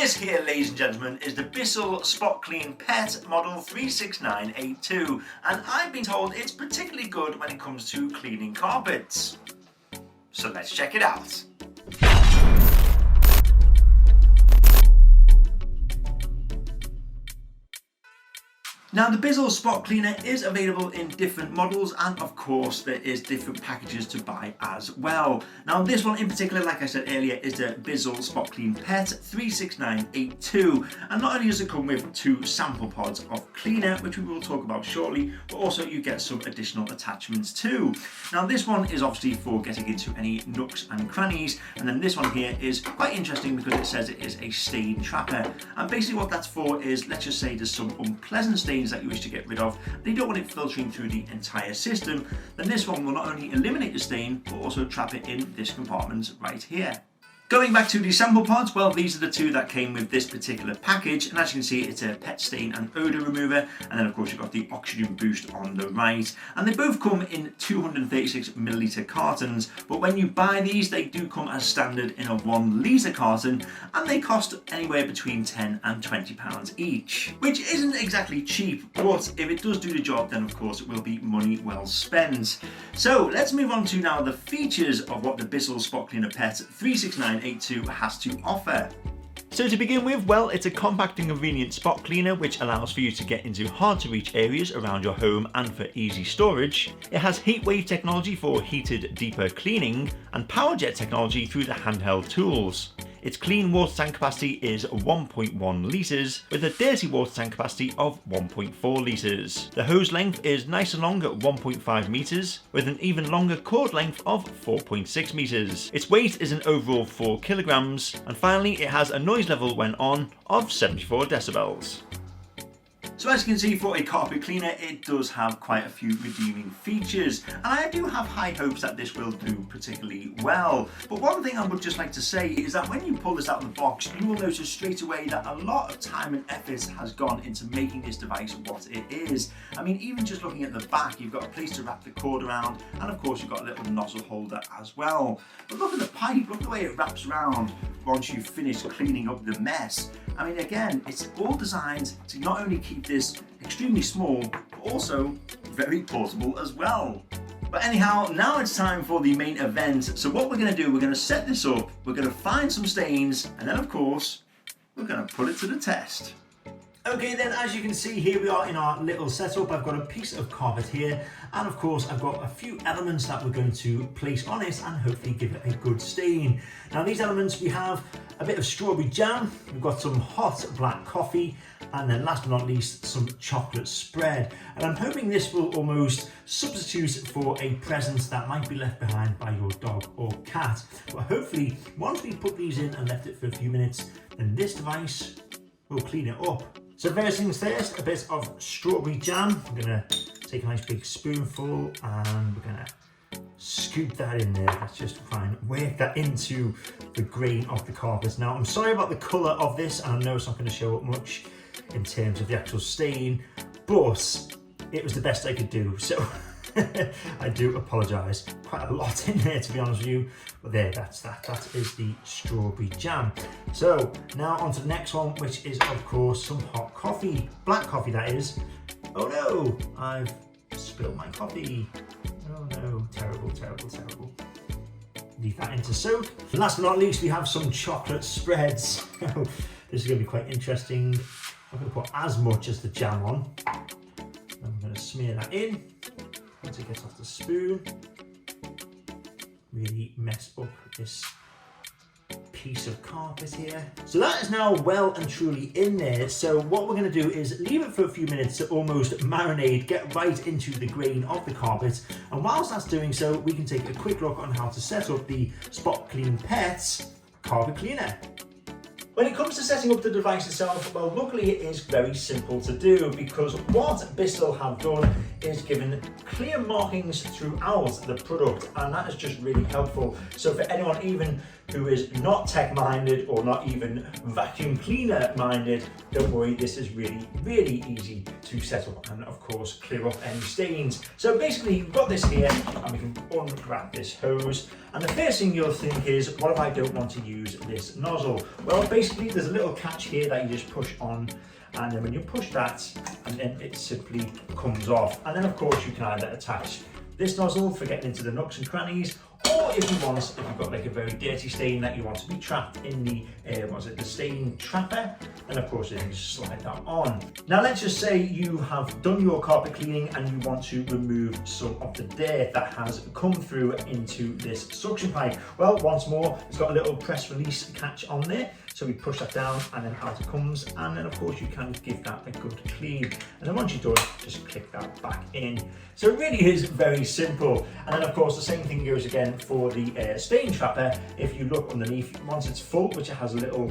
This here, ladies and gentlemen, is the BISSEL SpotClean Pet Model 36982, and I've been told it's particularly good when it comes to cleaning carpets. So let's check it out. Now, the BISSEL Spot Cleaner is available in different models, and of course there is different packages to buy as well. Now, this one in particular, like I said earlier, is the BISSEL Spot Clean Pet 36982, and not only does it come with 2 sample pods of cleaner, which we will talk about shortly, but also you get some additional attachments too. Now, this one is obviously for getting into any nooks and crannies, and then this one here is quite interesting because it says it is a stain trapper, and basically what that's for is, let's just say there's some unpleasant stains that you wish to get rid of, and you don't want it filtering through the entire system, then this one will not only eliminate the stain, but also trap it in this compartment right here. Going back to the sample pods, well, these are the 2 that came with this particular package, and as you can see, it's a pet stain and odour remover, and then of course you've got the oxygen boost on the right, and they both come in 236ml cartons, but when you buy these, they do come as standard in a 1 litre carton, and they cost anywhere between £10 and £20 each, which isn't exactly cheap, but if it does do the job, then of course it will be money well spent. So let's move on to now the features of what the BISSEL Spot Cleaner Pet 36982 has to offer. So to begin with, well, it's a compact and convenient spot cleaner which allows for you to get into hard to reach areas around your home and for easy storage. It has Heatwave Technology for heated, deeper cleaning and power jet technology through the handheld tools. Its clean water tank capacity is 1.1 litres with a dirty water tank capacity of 1.4 litres. The hose length is nice and long at 1.5 metres with an even longer cord length of 4.6 metres. Its weight is an overall 4 kilograms, and finally it has a noise level when on of 74 decibels. So as you can see, for a carpet cleaner, it does have quite a few redeeming features, and I do have high hopes that this will do particularly well. But one thing I would just like to say is that when you pull this out of the box, you will notice straight away that a lot of time and effort has gone into making this device what it is. I mean, even just looking at the back, you've got a place to wrap the cord around, and of course you've got a little nozzle holder as well. But look at the pipe, look at the way it wraps around once you've finished cleaning up the mess. I mean, again, it's all designed to not only keep this extremely small, but also very portable as well. But anyhow, now it's time for the main event. So what we're going to do, we're going to set this up, we're going to find some stains, and then of course, we're going to put it to the test. Okay then, as you can see, here we are in our little setup. I've got a piece of carpet here, and of course I've got a few elements that we're going to place on it and hopefully give it a good stain. Now these elements, we have a bit of strawberry jam, we've got some hot black coffee, and then last but not least some chocolate spread. And I'm hoping this will almost substitute for a present that might be left behind by your dog or cat. But hopefully once we put these in and left it for a few minutes, then this device will clean it up. So first things first, a bit of strawberry jam. I'm gonna take a nice big spoonful and we're gonna scoop that in there. Let's just try and work that into the grain of the carpet. Now, I'm sorry about the colour of this, and I know it's not gonna show up much in terms of the actual stain, but it was the best I could do. So I do apologise. Quite a lot in there, to be honest with you. But there, that's that. That is the strawberry jam. So now on to the next one, which is of course some hot coffee. Black coffee, that is. Oh no, I've spilled my coffee. Oh no, terrible, terrible, terrible. Leave that in to soak. And last but not least, we have some chocolate spreads. This is going to be quite interesting. I'm going to put as much as the jam on. I'm going to smear that in. Once it gets off the spoon, really mess up this piece of carpet here. So that is now well and truly in there. So what we're going to do is leave it for a few minutes to almost marinate, get right into the grain of the carpet. And whilst that's doing so, we can take a quick look on how to set up the Spot Clean Pet carpet cleaner. When it comes to setting up the device itself, well, luckily it is very simple to do, because what Bissel have done is given clear markings throughout the product, and that is just really helpful. So for anyone even who is not tech minded or not even vacuum cleaner minded, don't worry, this is really easy to set up and of course clear up any stains. So basically we've got this here and we can unwrap this hose, and the first thing you'll think is, what if I don't want to use this nozzle? Well, basically there's a little catch here that you just push on, and then when you push that, and then it simply comes off. And then of course you can either attach this nozzle for getting into the nooks and crannies, or if you want, if you've got like a very dirty stain that you want to be trapped in the, the stain trapper, then of course you can just slide that on. Now let's just say you have done your carpet cleaning and you want to remove some of the dirt that has come through into this suction pipe. Well, once more, it's got a little press release catch on there. So we push that down and then out it comes, and then of course you can give that a good clean. And then once you're done, just click that back in. So it really is very simple. And then of course the same thing goes again for the stain trapper. If you look underneath, once it's full, which it has a little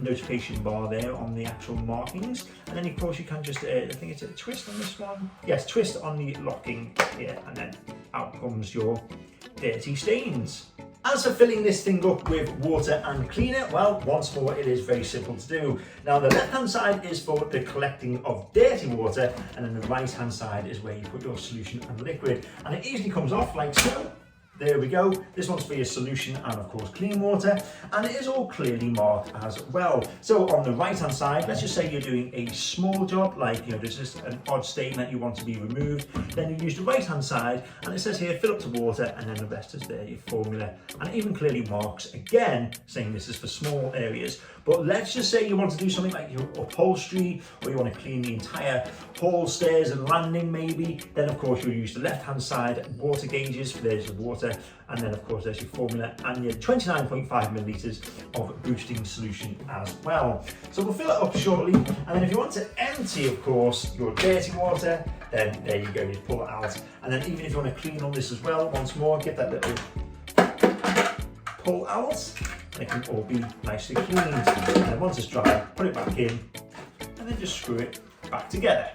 notification bar there on the actual markings, and then of course you can just, I think it's a twist on this one. Yes, twist on the locking here, and then out comes your dirty stains. As for filling this thing up with water and cleaner, well, once more, it is very simple to do. Now, the left-hand side is for the collecting of dirty water, and then the right-hand side is where you put your solution and liquid. And it easily comes off like so. There we go. This one's for your solution and of course clean water, and it is all clearly marked as well. So on the right hand side, let's just say you're doing a small job, like, you know, there's just an odd stain that you want to be removed, then you use the right hand side, and it says here fill up to water, and then the rest is there, your formula, and it even clearly marks again saying this is for small areas. But let's just say you want to do something like your upholstery, or you want to clean the entire hall, stairs and landing maybe, then of course you'll use the left hand side water gauges. There's your water, and then of course there's your formula and your 29.5 millilitres of boosting solution as well. So we'll fill it up shortly, and then if you want to empty of course your dirty water, then there you go, you pull it out. And then even if you want to clean all this as well, once more, get that little pull out, and it can all be nicely cleaned. And then once it's dry, put it back in, and then just screw it back together.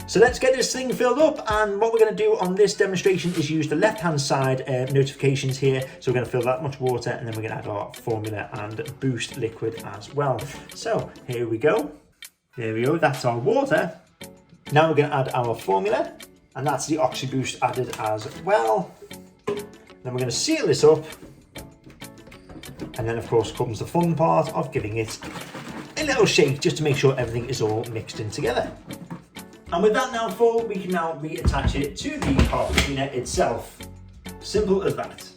So let's get this thing filled up, and what we're going to do on this demonstration is use the left hand side notifications here. So we're going to fill that much water, and then we're going to add our formula and boost liquid as well. So here we go. There we go, that's our water. Now we're going to add our formula, and that's the Oxy Boost added as well. Then we're going to seal this up, and then of course comes the fun part of giving it a little shake just to make sure everything is all mixed in together. And with that now full, we can now reattach it to the carpet cleaner itself. Simple as that.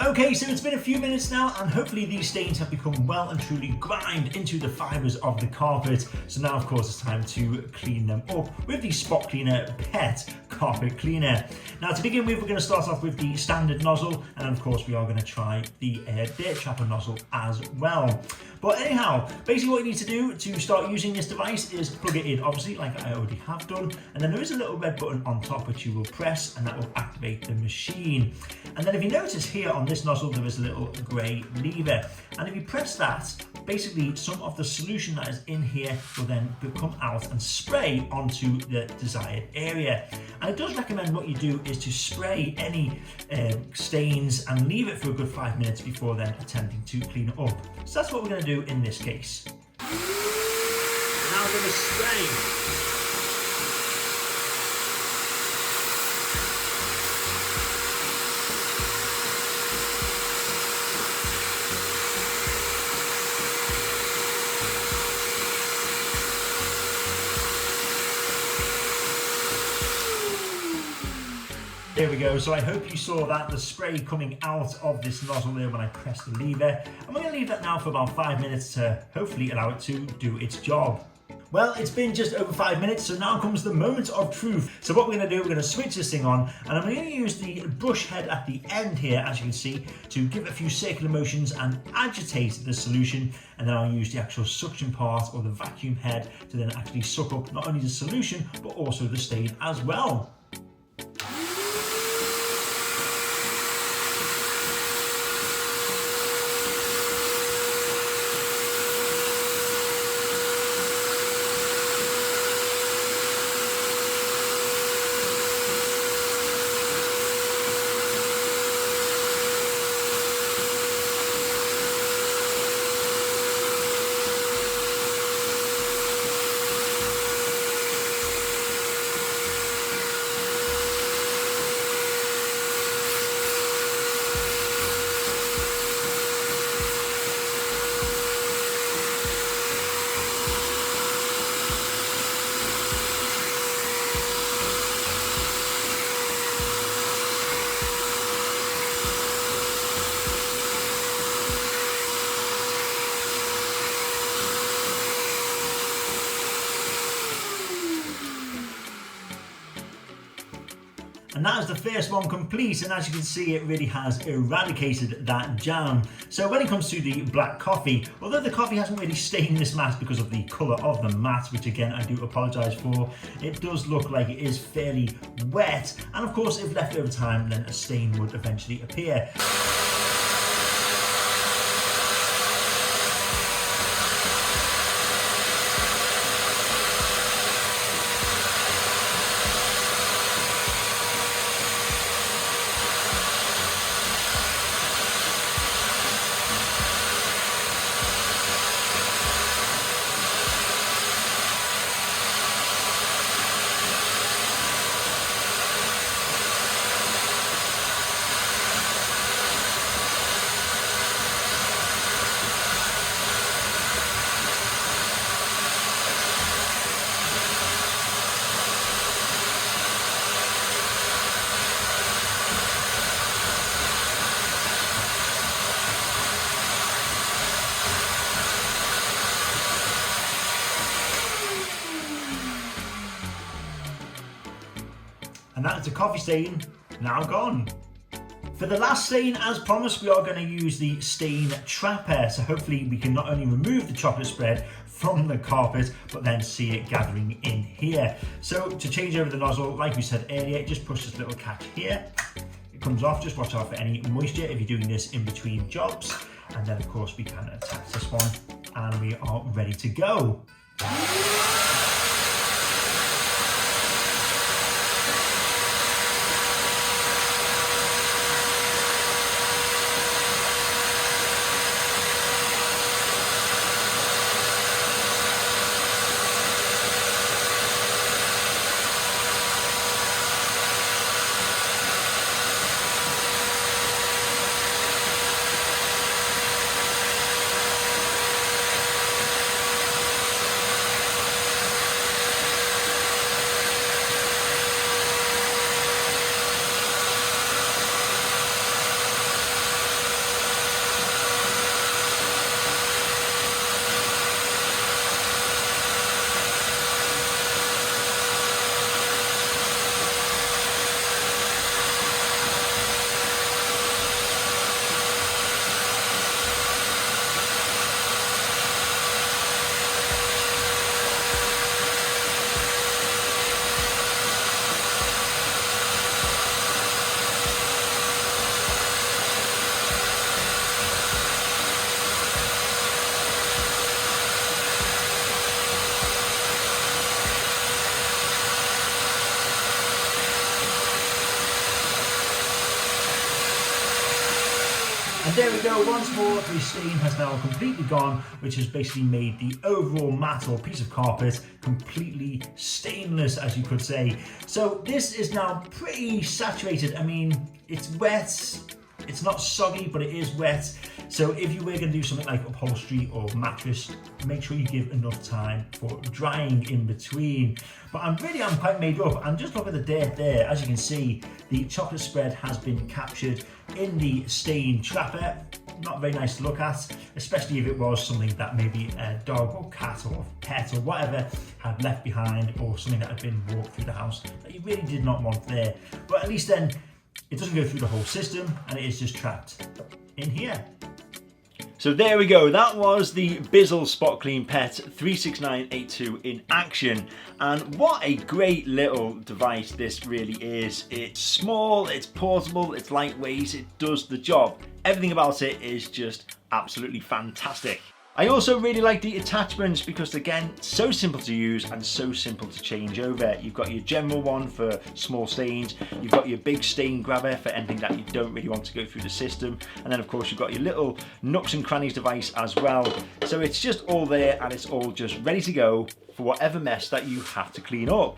Okay, so it's been a few minutes now, and hopefully these stains have become well and truly grimed into the fibres of the carpet. So now of course it's time to clean them up with the Spot Cleaner Pet Carpet Cleaner. Now to begin with, we're going to start off with the standard nozzle, and of course we are going to try the dirt trapper nozzle as well. But anyhow, basically what you need to do to start using this device is plug it in, obviously, like I already have done, and then there is a little red button on top which you will press, and that will activate the machine. And then if you notice here on this nozzle there is a little grey lever, and if you press that, basically some of the solution that is in here will then come out and spray onto the desired area. And it does recommend what you do is to spray any stains and leave it for a good 5 minutes before then attempting to clean it up. So that's what we're going to do in this case. Now I'm going to spray. There we go, so I hope you saw that, the spray coming out of this nozzle there when I pressed the lever. And we're going to leave that now for about 5 minutes to hopefully allow it to do its job. Well, it's been just over 5 minutes, so now comes the moment of truth. So what we're going to do, we're going to switch this thing on, and I'm going to use the brush head at the end here, as you can see, to give it a few circular motions and agitate the solution. And then I'll use the actual suction part, or the vacuum head, to then actually suck up not only the solution, but also the stain as well. And that is the first one complete, and as you can see, it really has eradicated that jam. So when it comes to the black coffee, although the coffee hasn't really stained this mat because of the colour of the mat, which again I do apologise for, it does look like it is fairly wet, and of course if left over time then a stain would eventually appear. And that is the coffee stain now gone. For the last stain, as promised, we are going to use the stain trapper. So hopefully we can not only remove the chocolate spread from the carpet, but then see it gathering in here. So to change over the nozzle, like we said earlier, just push this little catch here. It comes off, just watch out for any moisture if you're doing this in between jobs. And then of course we can attach this one and we are ready to go. And there we go, once more, the stain has now completely gone, which has basically made the overall mat or piece of carpet completely stainless, as you could say. So this is now pretty saturated. I mean, it's wet, it's not soggy, but it is wet. So if you were going to do something like upholstery or mattress, make sure you give enough time for drying in between. But I'm quite made up, and just look at the dirt there. As you can see, the chocolate spread has been captured in the stain trapper. Not very nice to look at, especially if it was something that maybe a dog or cat or pet or whatever had left behind, or something that had been walked through the house that you really did not want there. But at least then it doesn't go through the whole system and it is just trapped in here. So there we go, that was the BISSEL SpotClean Pet 36982 in action, and what a great little device this really is. It's small, it's portable, it's lightweight, it does the job. Everything about it is just absolutely fantastic. I also really like the attachments because, again, so simple to use and so simple to change over. You've got your general one for small stains, you've got your big stain grabber for anything that you don't really want to go through the system, and then of course you've got your little nooks and crannies device as well. So it's just all there and it's all just ready to go for whatever mess that you have to clean up.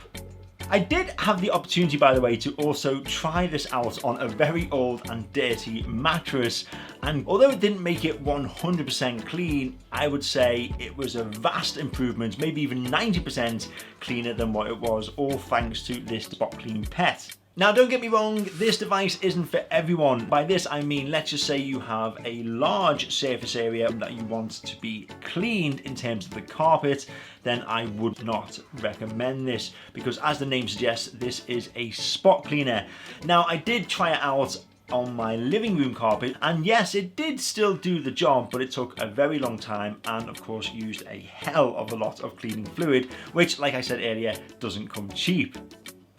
I did have the opportunity, by the way, to also try this out on a very old and dirty mattress, and although it didn't make it 100% clean, I would say it was a vast improvement, maybe even 90% cleaner than what it was, all thanks to this SpotClean Pet. Now don't get me wrong, this device isn't for everyone. By this I mean, let's just say you have a large surface area that you want to be cleaned in terms of the carpet, then I would not recommend this, because as the name suggests, this is a spot cleaner. Now I did try it out on my living room carpet, and yes, it did still do the job, but it took a very long time and of course used a hell of a lot of cleaning fluid, which, like I said earlier, doesn't come cheap.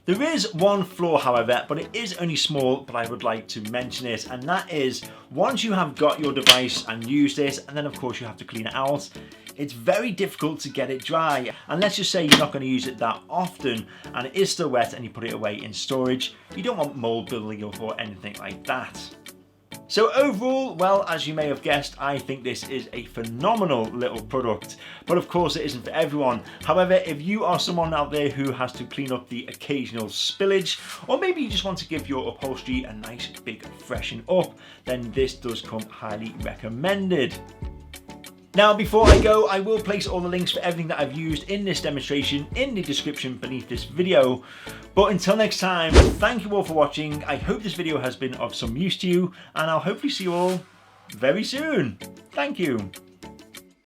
There is one flaw, however, but it is only small, but I would like to mention it, and that is, once you have got your device and used it, and then of course you have to clean it out, it's very difficult to get it dry. And let's just say you're not going to use it that often and it is still wet and you put it away in storage. You don't want mold building up or anything like that. So overall, well, as you may have guessed, I think this is a phenomenal little product, but of course it isn't for everyone. However, if you are someone out there who has to clean up the occasional spillage, or maybe you just want to give your upholstery a nice big freshen up, then this does come highly recommended. Now, before I go, I will place all the links for everything that I've used in this demonstration in the description beneath this video. But until next time, thank you all for watching. I hope this video has been of some use to you, and I'll hopefully see you all very soon. Thank you.